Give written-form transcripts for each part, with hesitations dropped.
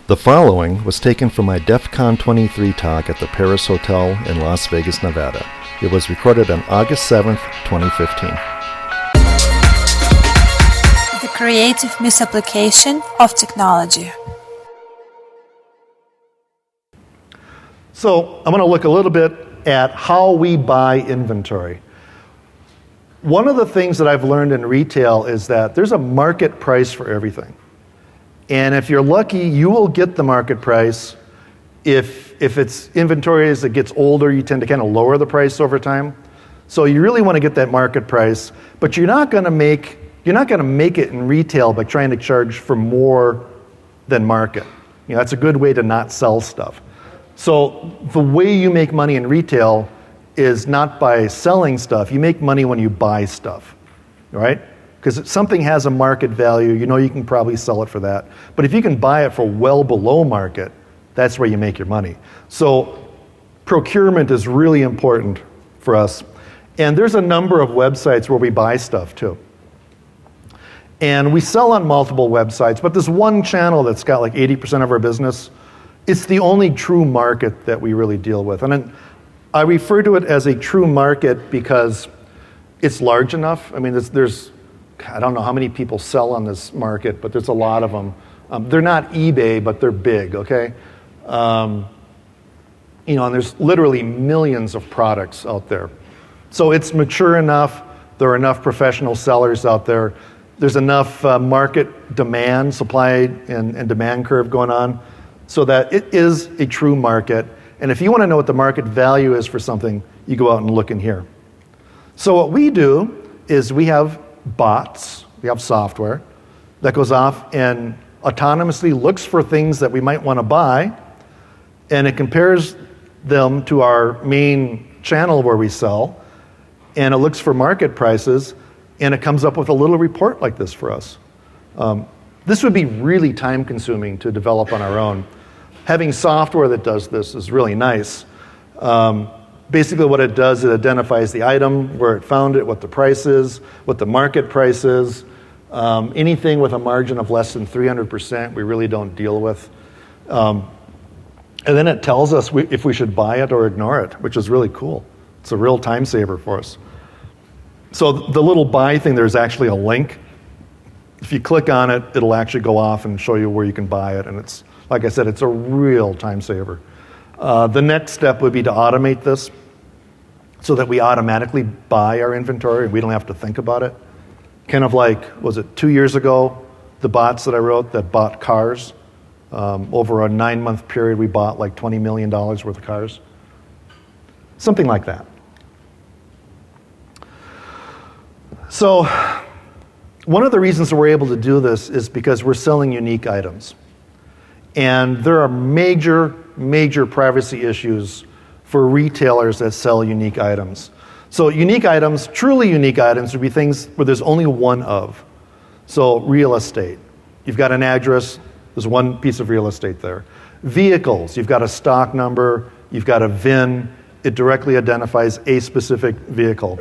The following was taken from my DEF CON 23 talk at the Paris Hotel in Las Vegas, Nevada. It was recorded on August 7th, 2015. The creative misapplication of technology. So I'm going to look a little bit at how we buy inventory. One of the things that I've learned in retail is that there's a market price for everything. And if you're lucky, you will get the market price. If it's inventory as it gets older, you tend to kind of lower the price over time. So you really want to get that market price, but you're not going to make it in retail by trying to charge for more than market. You know, that's a good way to not sell stuff. So the way you make money in retail is not by selling stuff. You make money when you buy stuff, right? Because something has a market value, you know you can probably sell it for that. But if you can buy it for well below market, that's where you make your money. So procurement is really important for us. And there's a number of websites where we buy stuff too. And we sell on multiple websites, but there's one channel that's got like 80% of our business. It's the only true market that we really deal with. And then I refer to it as a true market because it's large enough. I mean, there's I don't know how many people sell on this market, but there's a lot of them. They're not eBay, but they're big, okay? And there's literally millions of products out there. So it's mature enough. There are enough professional sellers out there. There's enough market demand, supply and demand curve going on so that it is a true market. And if you want to know what the market value is for something, you go out and look in here. So what we do is we have bots, we have software that goes off and autonomously looks for things that we might want to buy, and it compares them to our main channel where we sell, and it looks for market prices, and it comes up with a little report like this for us. This would be really time consuming to develop on our own. Having software that does this is really nice. Basically what it does, it identifies the item, where it found it, what the price is, what the market price is. Anything with a margin of less than 300%, we really don't deal with. And then it tells us if we should buy it or ignore it, which is really cool. It's a real time saver for us. So the little buy thing, there's actually a link. If you click on it, it'll actually go off and show you where you can buy it. And it's, like I said, it's a real time saver. The next step would be to automate this so that we automatically buy our inventory and we don't have to think about it. Kind of like, was it 2 years ago, the bots that I wrote that bought cars? Over a 9-month period, we bought like $20 million worth of cars. Something like that. So one of the reasons that we're able to do this is because we're selling unique items. And there are major privacy issues for retailers that sell unique items. So unique items, truly unique items, would be things where there's only one of. So real estate. You've got an address, there's one piece of real estate there. Vehicles, you've got a stock number, you've got a VIN, it directly identifies a specific vehicle.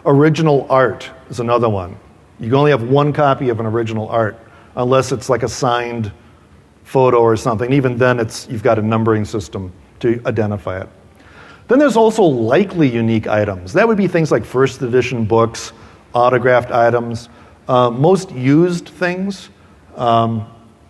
Original art is another one. You can only have one copy of an original art, unless it's like a signed photo or something. Even then, you've got a numbering system to identify it. Then there's also likely unique items. That would be things like first edition books, autographed items, most used things. And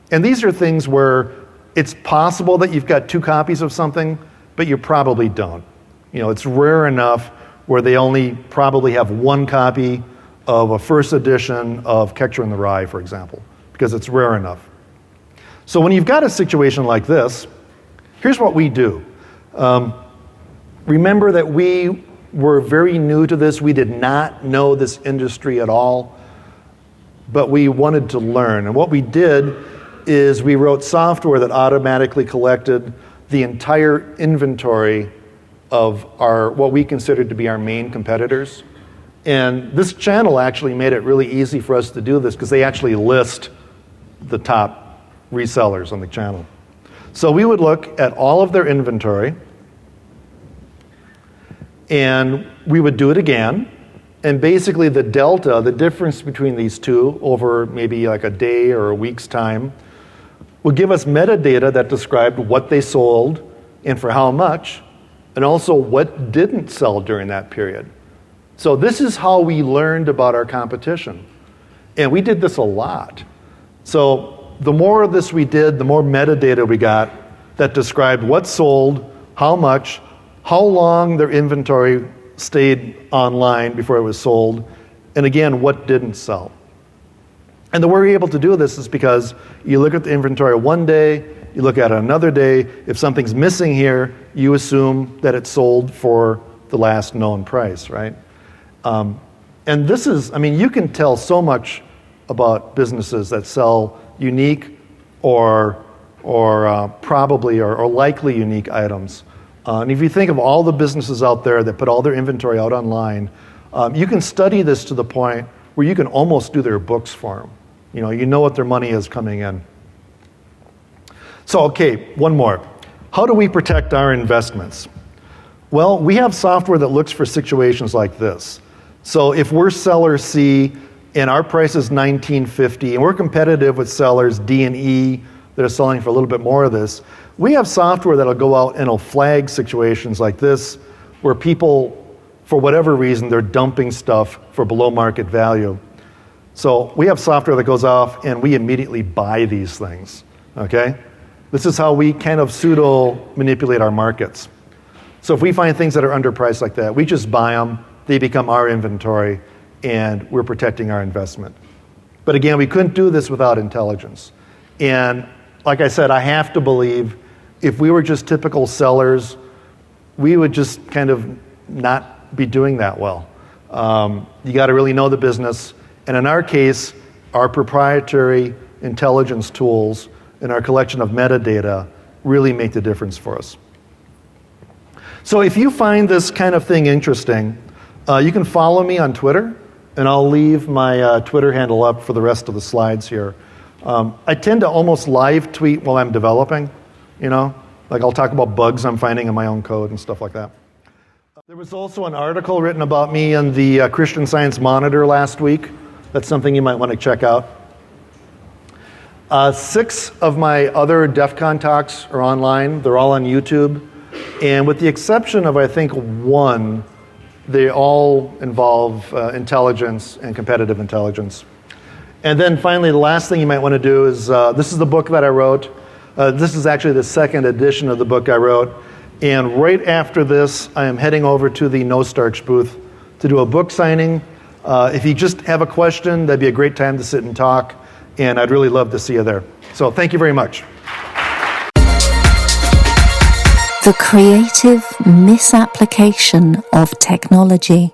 these are things where it's possible that you've got 2 copies of something, but you probably don't. It's rare enough where they only probably have 1 copy of a first edition of Catcher in the Rye, for example, because it's rare enough. So when you've got a situation like this, here's what we do. Remember that we were very new to this. We did not know this industry at all, but we wanted to learn. And what we did is we wrote software that automatically collected the entire inventory of what we considered to be our main competitors. And this channel actually made it really easy for us to do this because they actually list the top resellers on the channel. So we would look at all of their inventory, and we would do it again. And basically the delta, the difference between these two over maybe like a day or a week's time, would give us metadata that described what they sold and for how much, and also what didn't sell during that period. So this is how we learned about our competition. And we did this a lot. So the more of this we did, the more metadata we got that described what sold, how much, how long their inventory stayed online before it was sold, and again, what didn't sell. And the way we're able to do this is because you look at the inventory one day, you look at it another day. If something's missing here, you assume that it's sold for the last known price, right? And this is, I mean, you can tell so much about businesses that sell unique or probably or likely unique items. And if you think of all the businesses out there that put all their inventory out online, you can study this to the point where you can almost do their books for them. You know what their money is coming in. So, okay, one more. How do we protect our investments? Well, we have software that looks for situations like this. So if we're seller C and our price is $19.50 and we're competitive with sellers D and E that are selling for a little bit more of this, we have software that'll go out and it'll flag situations like this where people, for whatever reason, they're dumping stuff for below market value. So we have software that goes off and we immediately buy these things, okay? This is how we kind of pseudo manipulate our markets. So if we find things that are underpriced like that, we just buy them, they become our inventory, and we're protecting our investment. But again, we couldn't do this without intelligence. And like I said, I have to believe if we were just typical sellers, we would just kind of not be doing that well. You got to really know the business. And in our case, our proprietary intelligence tools and our collection of metadata really make the difference for us. So if you find this kind of thing interesting, you can follow me on Twitter, and I'll leave my Twitter handle up for the rest of the slides here. I tend to almost live tweet while I'm developing, like I'll talk about bugs I'm finding in my own code and stuff like that. There was also an article written about me in the Christian Science Monitor last week. That's something you might want to check out. 6 of my other DEF CON talks are online. They're all on YouTube. And with the exception of, I think, 1, they all involve intelligence and competitive intelligence. And then finally, the last thing you might want to do is, this is the book that I wrote. This is actually the second edition of the book I wrote. And right after this, I am heading over to the No Starch booth to do a book signing. If you just have a question, that'd be a great time to sit and talk. And I'd really love to see you there. So thank you very much. The creative misapplication of technology.